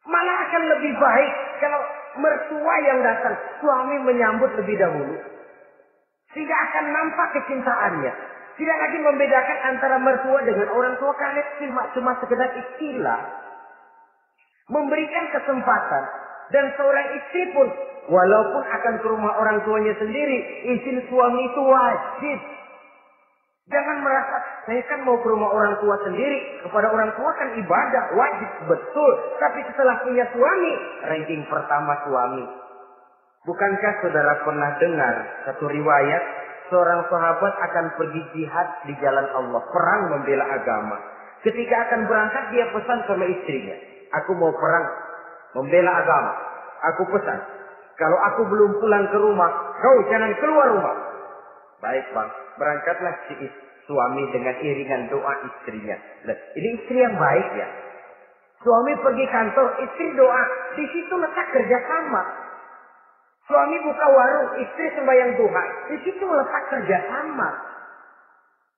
Malah akan lebih baik kalau mertua yang datang, suami menyambut lebih dahulu. Sehingga akan nampak kecintaannya. Tidak lagi membedakan antara mertua dengan orang tua karena cuma sekedar istilah. Memberikan kesempatan. Dan seorang istri pun, walaupun akan ke rumah orang tuanya sendiri, izin suami itu wajib. Jangan merasa, saya kan mau ke rumah orang tua sendiri. Kepada orang tua kan ibadah, wajib, betul. Tapi setelah punya suami, ranking pertama suami. Bukankah saudara pernah dengar satu riwayat, seorang sahabat akan pergi jihad di jalan Allah, perang membela agama. Ketika akan berangkat, dia pesan sama istrinya, aku mau perang, membela agama. Aku pesan, kalau aku belum pulang ke rumah, kau jangan keluar rumah. Baik bang, berangkatlah si suami dengan iringan doa istrinya. Nah, ini istri yang baik ya. Suami pergi kantor, istri doa. Di situ letak kerjasama. Suami buka warung, istri sembahyang duha. Di situ letak kerjasama.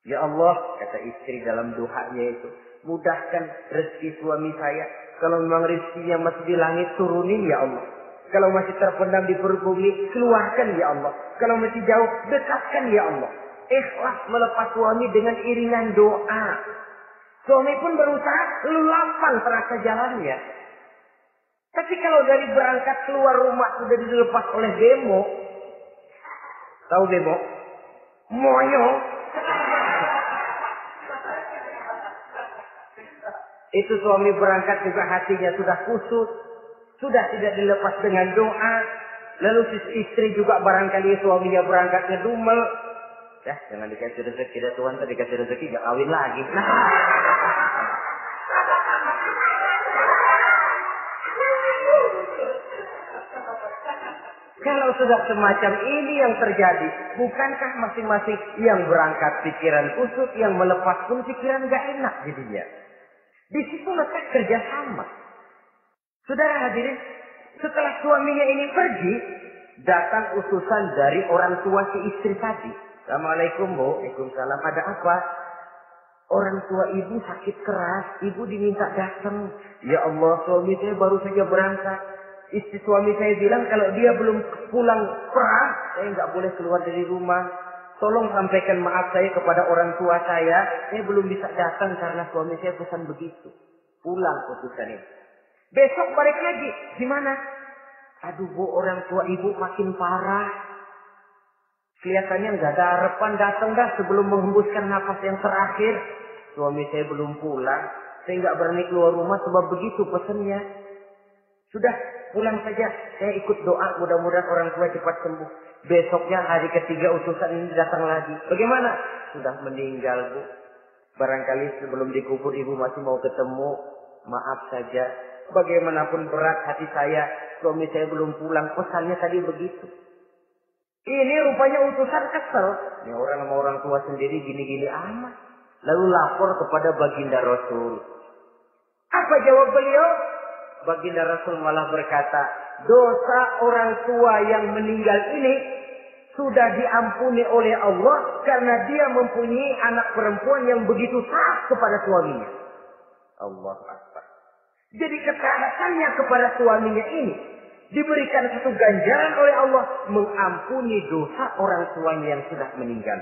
Ya Allah, kata istri dalam doanya itu, mudahkan rezeki suami saya. Kalau memang rezekinya masih di langit, turunin ya Allah. Kalau masih terpendam di perut bumi, keluarkan ya Allah. Kalau masih jauh, dekatkan ya Allah. Ikhlas melepas suami dengan iringan doa. Suami pun berusaha lapang terasa jalannya. Tapi kalau dari berangkat keluar rumah sudah dilepas oleh bemo. Tahu bemo? Moyo. Itu suami berangkat juga hatinya sudah kusut. Sudah tidak dilepas dengan doa. Lalu istri juga barangkali suaminya berangkat ngedumel. Ya, jangan dikasih rezeki dah Tuhan, tadi dikasih rezeki gak kawin lagi. Nah. Kalau sudah semacam ini yang terjadi, bukankah masing-masing yang berangkat pikiran kusut, yang melepas pun pikiran gak enak jadinya. Di situ letak kerjasama. Saudara hadirin, setelah suaminya ini pergi, datang utusan dari orang tua si istri tadi. Assalamualaikum Bu, waalaikumsalam. Ada apa? Orang tua ibu sakit keras, ibu diminta datang. Ya Allah, suami saya baru saja berangkat. Istri suami saya bilang kalau dia belum pulang perang, saya nggak boleh keluar dari rumah. Tolong sampaikan maaf saya kepada orang tua saya belum bisa datang karena suami saya pesan begitu. Pulang utusan ini. Besok balik lagi. Gimana? Aduh Bu, orang tua ibu makin parah. Kelihatannya nggak ada harapan, datang dah sebelum menghembuskan nafas yang terakhir. Suami saya belum pulang. Saya nggak berani keluar rumah sebab begitu pesannya. Sudah, pulang saja. Saya ikut doa, mudah-mudahan orang tua cepat sembuh. Besoknya hari ketiga utusan ini datang lagi. Bagaimana? Sudah meninggal Bu. Barangkali sebelum dikubur ibu masih mau ketemu. Maaf saja. Bagaimanapun berat hati saya, suami saya belum pulang. Pesannya tadi begitu. Ini rupanya utusan kesel. Ini orang sama orang tua sendiri gini-gini amat. Lalu lapor kepada baginda Rasul. Apa jawab beliau? Baginda Rasul malah berkata, dosa orang tua yang meninggal ini sudah diampuni oleh Allah karena dia mempunyai anak perempuan yang begitu taat kepada suaminya. Allah Akbar. Jadi ketaatannya kepada suaminya ini diberikan satu ganjaran oleh Allah mengampuni dosa orang tuanya yang sudah meninggal.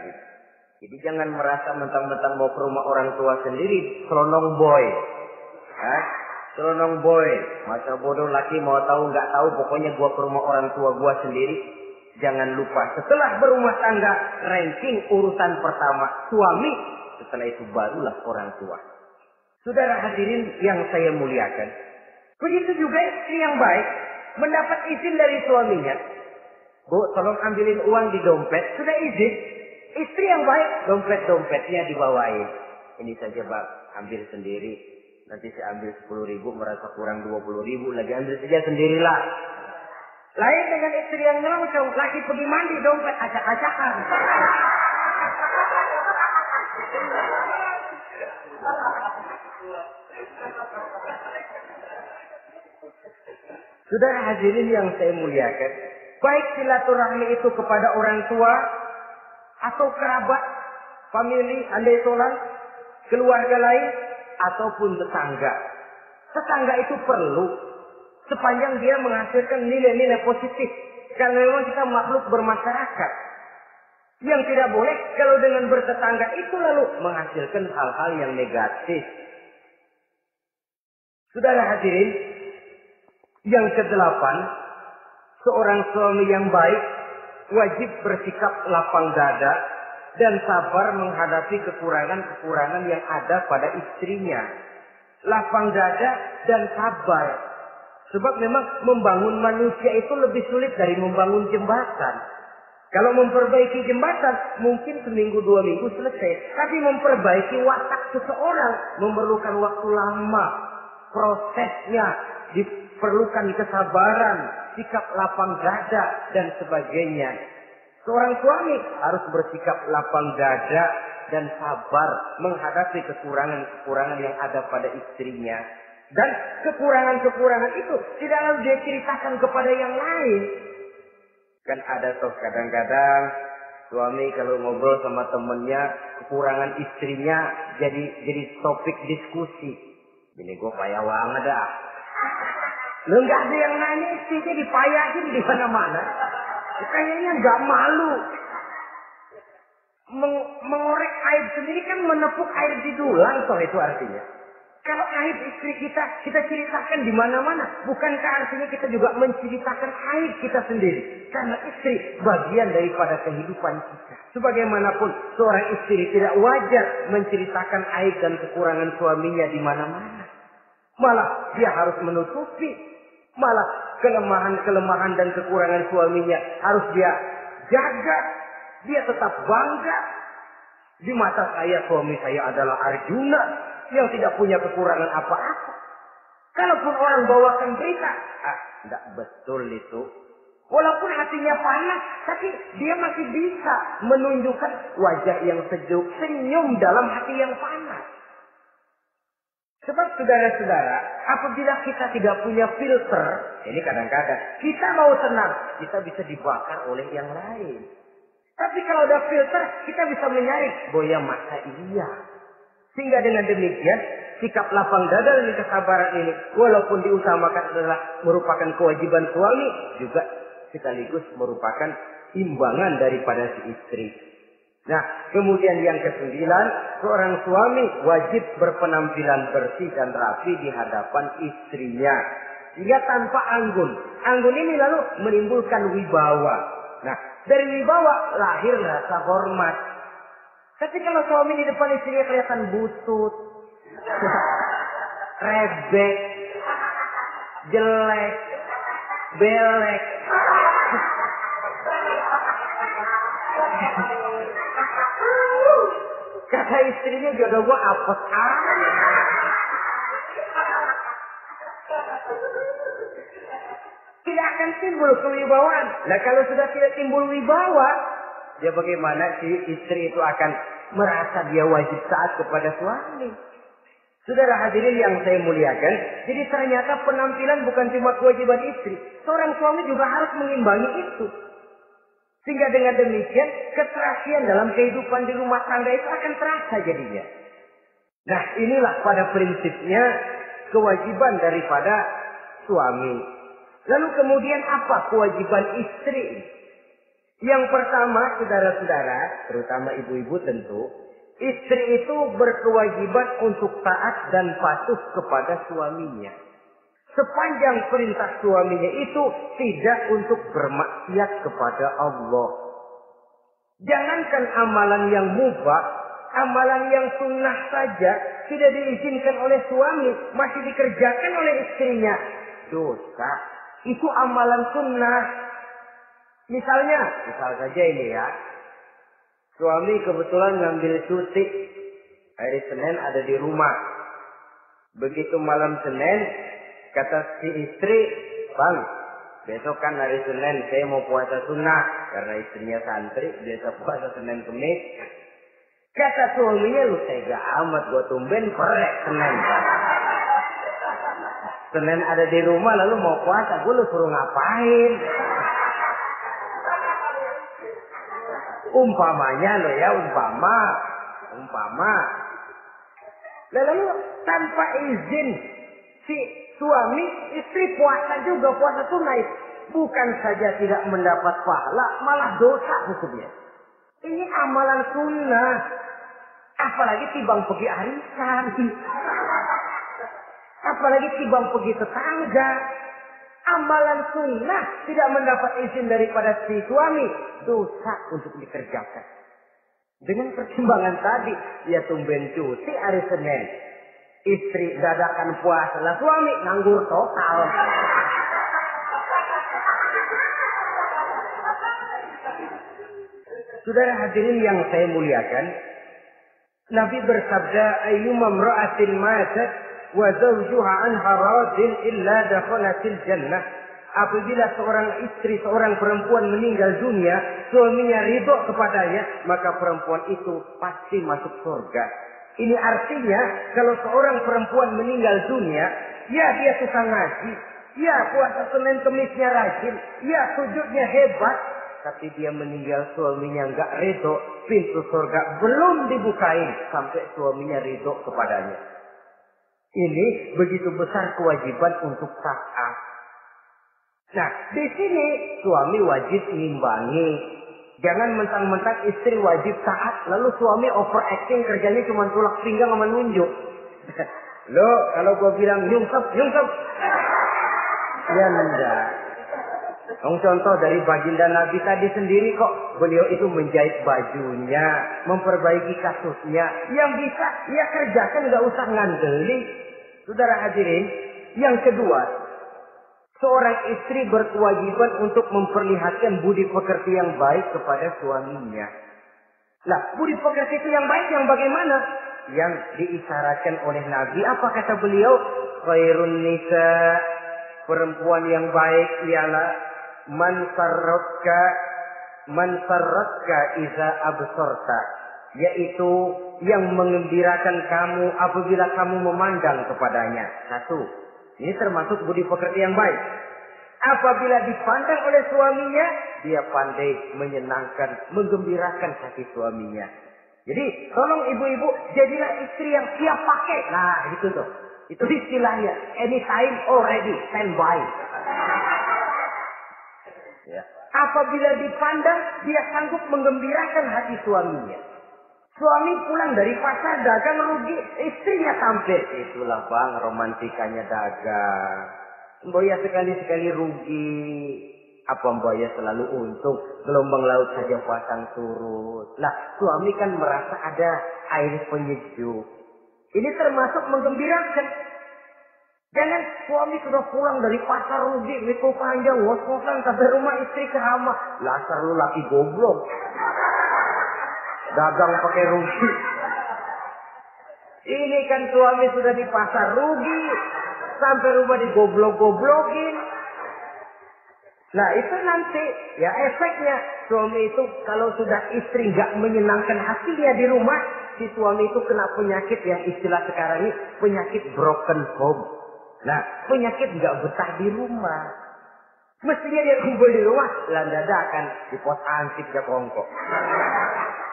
Jadi jangan merasa mentang-mentang mau ke rumah orang tua sendiri selonong boy. Selonong boy, masa bodoh laki mau tahu nggak tahu, pokoknya gua ke rumah orang tua gua sendiri. Jangan lupa setelah berumah tangga ranking urutan pertama suami, setelah itu barulah orang tua. Saudara hadirin yang saya muliakan, begitu juga istri yang baik mendapat izin dari suaminya. Bu, tolong ambilin uang di dompet, sudah izin. Istri yang baik dompetnya dibawain. Ini saja bang, ambil sendiri. Nanti saya ambil 10.000, merasa kurang 20.000, lagi ambil saja sendirilah. Lain dengan istri yang nyelongcong, lagi pergi mandi, dompet acak-acakan. Saudara hadirin yang saya muliakan, baik silaturahmi itu kepada orang tua atau kerabat, famili, andai tolan, keluarga lain, ataupun tetangga. Tetangga itu perlu sepanjang dia menghasilkan nilai-nilai positif. Karena memang kita makhluk bermasyarakat. Yang tidak boleh kalau dengan bertetangga itu lalu menghasilkan hal-hal yang negatif. Saudara hadirin, yang kedelapan, seorang suami yang baik wajib bersikap lapang dada dan sabar menghadapi kekurangan-kekurangan yang ada pada istrinya. Lapang dada dan sabar. Sebab memang membangun manusia itu lebih sulit dari membangun jembatan. Kalau memperbaiki jembatan mungkin seminggu 2 minggu selesai. Tapi memperbaiki watak seseorang memerlukan waktu lama. Prosesnya diperlukan kesabaran, sikap lapang dada dan sebagainya. Seorang suami harus bersikap lapang dada dan sabar menghadapi kekurangan-kekurangan yang ada pada istrinya. Dan kekurangan-kekurangan itu tidak lalu dia ceritakan kepada yang lain. Kan ada toh kadang-kadang suami kalau ngobrol sama temennya, kekurangan istrinya jadi topik diskusi. Ini gue payah banget dah. Lu nggak ada yang nanya, istrinya dipayahin di mana-mana. Kayaknya nggak malu. Mengorek aib sendiri kan menepuk air di dulang, toh itu artinya. Kalau aib istri kita ceritakan di mana-mana, bukankah artinya kita juga menceritakan aib kita sendiri? Karena istri bagian daripada kehidupan kita. Sebagaimanapun seorang istri tidak wajar menceritakan aib dan kekurangan suaminya di mana-mana. Malah dia harus menutupi. Malah kelemahan-kelemahan dan kekurangan suaminya harus dia jaga. Dia tetap bangga. Di mata saya suami saya adalah Arjuna yang tidak punya kekurangan apa-apa. Kalaupun orang bawakan berita, tidak betul itu. Walaupun hatinya panas, tapi dia masih bisa menunjukkan wajah yang sejuk, senyum dalam hati yang panas. Sebab saudara-saudara, apabila kita tidak punya filter, ini kadang-kadang kita mau tenang, kita bisa dibakar oleh yang lain. Tapi kalau ada filter, kita bisa menyaring, boya masa iya. Sehingga dengan demikian, sikap lapang dada dan kesabaran ini, walaupun diutamakan adalah merupakan kewajiban suami, juga sekaligus merupakan imbangan daripada si istri. Nah, kemudian yang ke-9, seorang suami wajib berpenampilan bersih dan rapi di hadapan istrinya. Sehingga tanpa anggun. Anggun ini lalu menimbulkan wibawa. Nah, dari wibawa lahir rasa hormat. Tapi kalau suami di depan istrinya kelihatan butut, rebek, jelek, belek, kata istrinya jodoh gua apes aja. Tidak akan timbul kewibawaan. Nah kalau sudah tidak timbul wibawa, ya bagaimana si istri itu akan merasa dia wajib taat kepada suami. Saudara hadirin yang saya muliakan, jadi ternyata penampilan bukan cuma kewajiban istri. Seorang suami juga harus mengimbangi itu. Sehingga dengan demikian, keterasian dalam kehidupan di rumah tangga itu akan terasa jadinya. Nah, inilah pada prinsipnya kewajiban daripada suami. Lalu kemudian apa kewajiban istri? Yang pertama, saudara-saudara, terutama ibu-ibu tentu, istri itu berkewajiban untuk taat dan patuh kepada suaminya. Sepanjang perintah suaminya itu tidak untuk bermaksiat kepada Allah. Jangankan amalan yang mubah, amalan yang sunnah saja tidak diizinkan oleh suami, masih dikerjakan oleh istrinya. Dosa. Itu amalan sunnah. Misal saja ini ya. Suami kebetulan ngambil cuti. Hari Senin ada di rumah. Begitu malam Senin, kata si istri, "Bang, besok kan hari Senin, saya mau puasa sunnah." Karena istrinya santri, biasa puasa Senin Kemis. Kata suaminya, "Lu tega amat, gua tumben perek Senin." Senin ada di rumah lalu mau puasa, gua lu suruh ngapain? Umpamanya loh ya, umpama. Lalu tanpa izin si suami, istri puasa juga, puasa sunnah. Bukan saja tidak mendapat pahala, malah dosa hukumnya. Ini amalan sunnah. Apalagi tibang pergi arisan. Apalagi tibang pergi tetangga. Amalan sunnah tidak mendapat izin daripada si suami, dosa untuk dikerjakan. Dengan pertimbangan tadi, dia tumben cuti hari Senin. Istri dadakan puasa, lah suami nganggur total. Saudara hadirin yang saya muliakan, Nabi bersabda, "Ayyuma imra'atin matat wa zawjuha anha radin illa dakhalatil jannah." Apabila seorang istri, seorang perempuan meninggal dunia, suaminya ridho kepadanya, maka perempuan itu pasti masuk surga. Ini artinya kalau seorang perempuan meninggal dunia, ya dia suka ngaji, ya puasa Senin Kemisnya rajin, ya sujudnya hebat, tapi dia meninggal suaminya enggak ridho, pintu surga belum dibukain sampai suaminya ridho kepadanya. Ini begitu besar kewajiban untuk taat. Nah, di sini suami wajib ngimbangi. Jangan mentang-mentang istri wajib taat, lalu suami overacting, kerjanya cuma tulak pinggang sama nunjuk. Loh, kalau gua bilang nyungsep. Ya enggak. Contoh dari baginda Nabi tadi sendiri kok. Beliau itu menjahit bajunya, memperbaiki kasusnya. Yang bisa, ya kerjakan, nggak usah ngandeli. Saudara hadirin, yang kedua, seorang istri berkewajiban untuk memperlihatkan budi pekerti yang baik kepada suaminya. Nah, budi pekerti itu yang baik yang bagaimana? Yang diisyaratkan oleh Nabi. Apa kata beliau? Khairun nisa, perempuan yang baik ialah man sarratka iza absorta, yaitu yang mengembirakan kamu apabila kamu memandang kepadanya. Satu, ini termasuk budi pekerti yang baik. Apabila dipandang oleh suaminya, dia pandai menyenangkan, menggembirakan hati suaminya. Jadi, tolong ibu-ibu, jadilah istri yang siap pakai. Nah, itu tuh. Itu istilahnya. Anytime already, standby. Ya. Apabila dipandang, dia sanggup menggembirakan hati suaminya. Suami pulang dari pasar dagang rugi, istrinya tampil. Itulah bang, romantikanya dagang. Mbak ya sekali-sekali rugi. Apa Mbak ya selalu untung? Gelombang laut saja pasang surut. Nah, suami kan merasa ada air penyejuk. Ini termasuk menggembirakan. Jangan suami sudah pulang dari pasar rugi, itu panjang, ngos-ngosan sampai rumah istri keramah. Lasar lu laki goblok. Dagang pakai rugi. Ini kan suami sudah di pasar rugi, sampai rumah digoblok-goblokin. Nah itu nanti ya efeknya suami itu kalau sudah istri nggak menyenangkan hatinya di rumah, si suami itu kena penyakit yang istilah sekarang ini penyakit broken home. Nah, penyakit nggak betah di rumah. Mestinya dia kumpul di rumah, lah dadakan di pos ansip ya kongkok.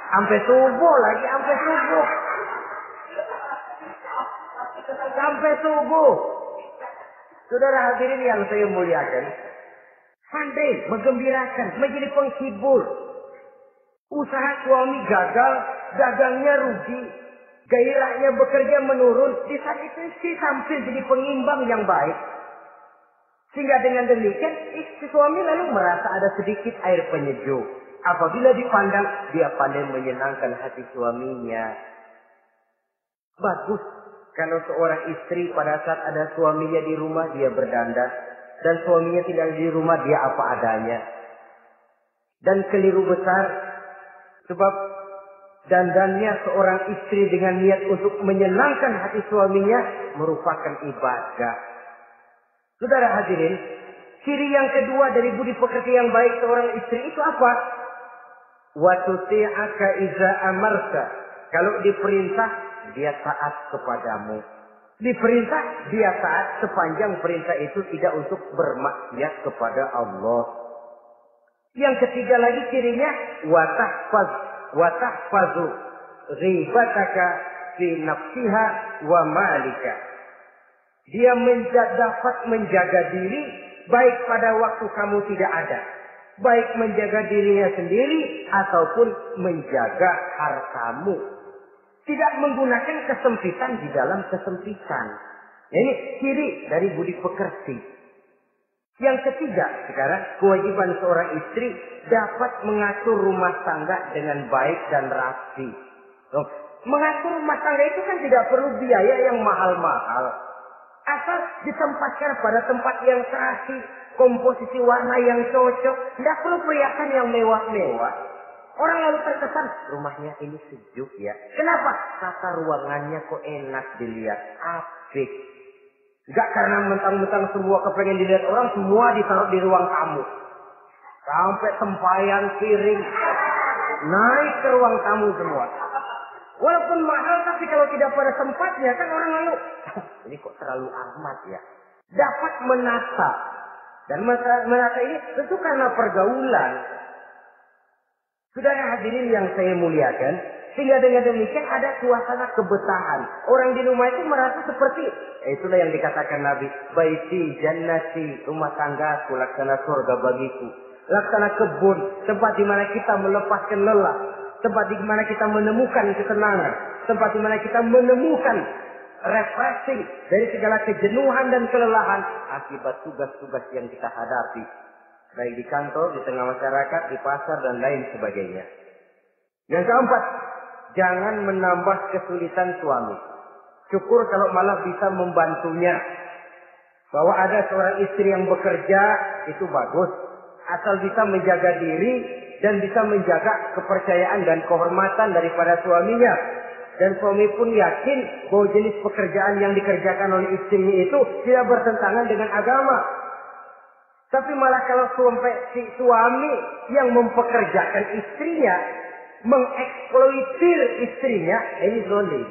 Sampai subuh lagi, sampai subuh. Sampai subuh. Saudara hadirin yang saya muliakan, pandai menggembirakan, menjadi penghibur. Usaha suami gagal, dagangnya rugi, gairahnya bekerja menurun. Di saat itu istri tampil jadi pengimbang yang baik. Sehingga dengan demikian istri suami lalu merasa ada sedikit air penyejuk. Apabila dipandang, dia pandai menyenangkan hati suaminya. Bagus kalau seorang istri pada saat ada suaminya di rumah dia berdandan. Dan suaminya tidak di rumah dia apa adanya. Dan keliru besar. Sebab dandannya seorang istri dengan niat untuk menyenangkan hati suaminya merupakan ibadah. Saudara hadirin, ciri yang kedua dari budi pekerti yang baik seorang istri itu apa? Wa tuti'aka iza amarta. Kalau diperintah, dia taat kepadamu. Diperintah, dia taat sepanjang perintah itu tidak untuk bermaksiat kepada Allah. Yang ketiga lagi cirinya watahfazu ghibataka fi nafsiha wa malika. Dia dapat menjaga diri baik pada waktu kamu tidak ada. Baik menjaga dirinya sendiri ataupun menjaga hartamu. Tidak menggunakan kesempitan di dalam kesempitan. Ini ciri dari budi pekerti. Yang ketiga, sekarang kewajiban seorang istri dapat mengatur rumah tangga dengan baik dan rapi. Mengatur rumah tangga itu kan tidak perlu biaya yang mahal-mahal. Asal ditempatkan pada tempat yang serasi, komposisi warna yang cocok, tidak perlu perhiasan yang mewah-mewah. Orang lalu terkesan, rumahnya ini sejuk ya. Kenapa? Tata ruangannya kok enak dilihat, apik. Enggak karena mentang-mentang semua kepengen dilihat orang, semua ditaruh di ruang tamu. Sampai tempayan piring naik ke ruang tamu semua. Walaupun mahal, tapi kalau tidak pada tempatnya kan orang lalu, ini kok terlalu amat ya. Dapat menata. Dan menata ini tentu karena pergaulan. Saudara hadirin yang saya muliakan, sehingga dengan demikian ada suasana kebetahan. Orang di rumah itu merasa seperti, itulah yang dikatakan Nabi, baiti jannati, rumah tanggaku laksana surga bagiku. Laksana kebun, tempat di mana kita melepaskan lelah. Tempat di mana kita menemukan ketenangan. Tempat di mana kita menemukan refreshing dari segala kejenuhan dan kelelahan akibat tugas-tugas yang kita hadapi. Baik di kantor, di tengah masyarakat, di pasar, dan lain sebagainya. Yang keempat, jangan menambah kesulitan suami. Syukur kalau malah bisa membantunya. Bahwa ada seorang istri yang bekerja, itu bagus. Asal bisa menjaga diri dan bisa menjaga kepercayaan dan kehormatan daripada suaminya. Dan suami pun yakin bahwa jenis pekerjaan yang dikerjakan oleh istrinya itu tidak bertentangan dengan agama. Tapi malah kalau si suami yang mempekerjakan istrinya, mengeksploitir istrinya, ini zolim.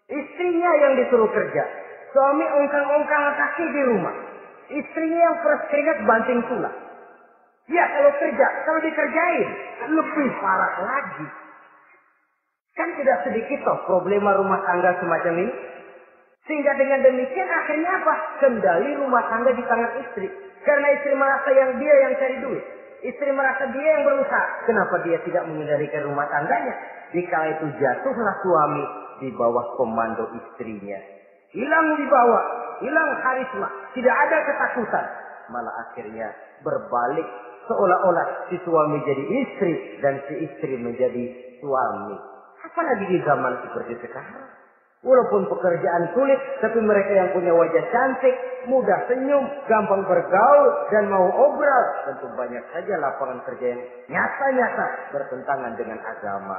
Istrinya yang disuruh kerja. Suami ongkang-ongkang kaki di rumah. Istrinya yang keras keringat banting tulang. Ya kalau kerja, kalau dikerjain, lebih parah lagi. Kan tidak sedikit toh problema rumah tangga semacam ini. Sehingga dengan demikian akhirnya apa? Kendali rumah tangga di tangan istri. Karena istri merasa dia yang cari duit. Istri merasa dia yang berusaha. Kenapa dia tidak mengendalikan rumah tangganya? Dikala itu jatuhlah suami di bawah komando istrinya. Hilang wibawa, hilang karisma, tidak ada ketakutan. Malah akhirnya berbalik seolah-olah si suami jadi istri dan si istri menjadi suami. Apalagi di zaman seperti sekarang. Walaupun pekerjaan sulit, tapi mereka yang punya wajah cantik, mudah senyum, gampang bergaul, dan mau obrol. Tentu banyak saja lapangan kerja yang nyata-nyata bertentangan dengan agama.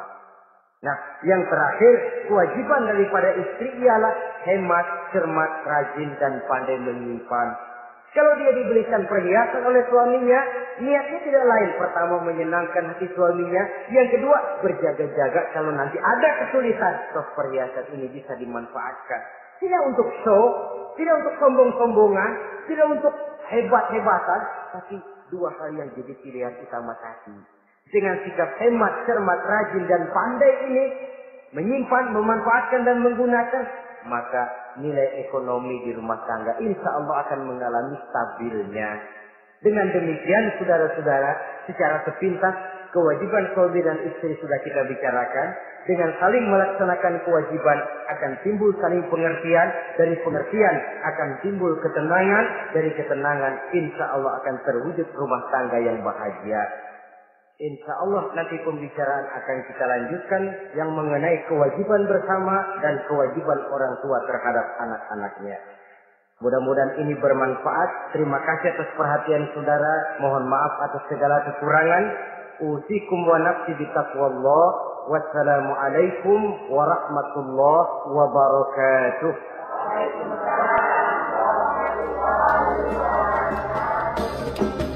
Nah, yang terakhir, kewajiban daripada istri ialah hemat, cermat, rajin, dan pandai menyimpan. Kalau dia dibelikan perhiasan oleh suaminya, niatnya tidak lain. Pertama, menyenangkan hati suaminya. Yang kedua, berjaga-jaga kalau nanti ada kesulitan, toh perhiasan ini bisa dimanfaatkan. Tidak untuk show, tidak untuk sombong-sombongan, tidak untuk hebat-hebatan, tapi dua hal yang jadi pilihan utama tadi. Dengan sikap hemat, cermat, rajin, dan pandai ini, menyimpan, memanfaatkan, dan menggunakan, maka nilai ekonomi di rumah tangga insya Allah akan mengalami stabilnya. Dengan demikian, saudara-saudara, secara sepintas, kewajiban suami dan istri sudah kita bicarakan. Dengan saling melaksanakan kewajiban akan timbul saling pengertian. Dari pengertian akan timbul ketenangan. Dari ketenangan insya Allah akan terwujud rumah tangga yang bahagia. Insya Allah nanti pembicaraan akan kita lanjutkan yang mengenai kewajiban bersama dan kewajiban orang tua terhadap anak-anaknya. Mudah-mudahan ini bermanfaat. Terima kasih atas perhatian saudara. Mohon maaf atas segala kekurangan. Usikum wa nafsi bitaqwallah. Wassalamualaikum warahmatullahi wabarakatuh. Waalaikumsalam warahmatullahi wabarakatuh.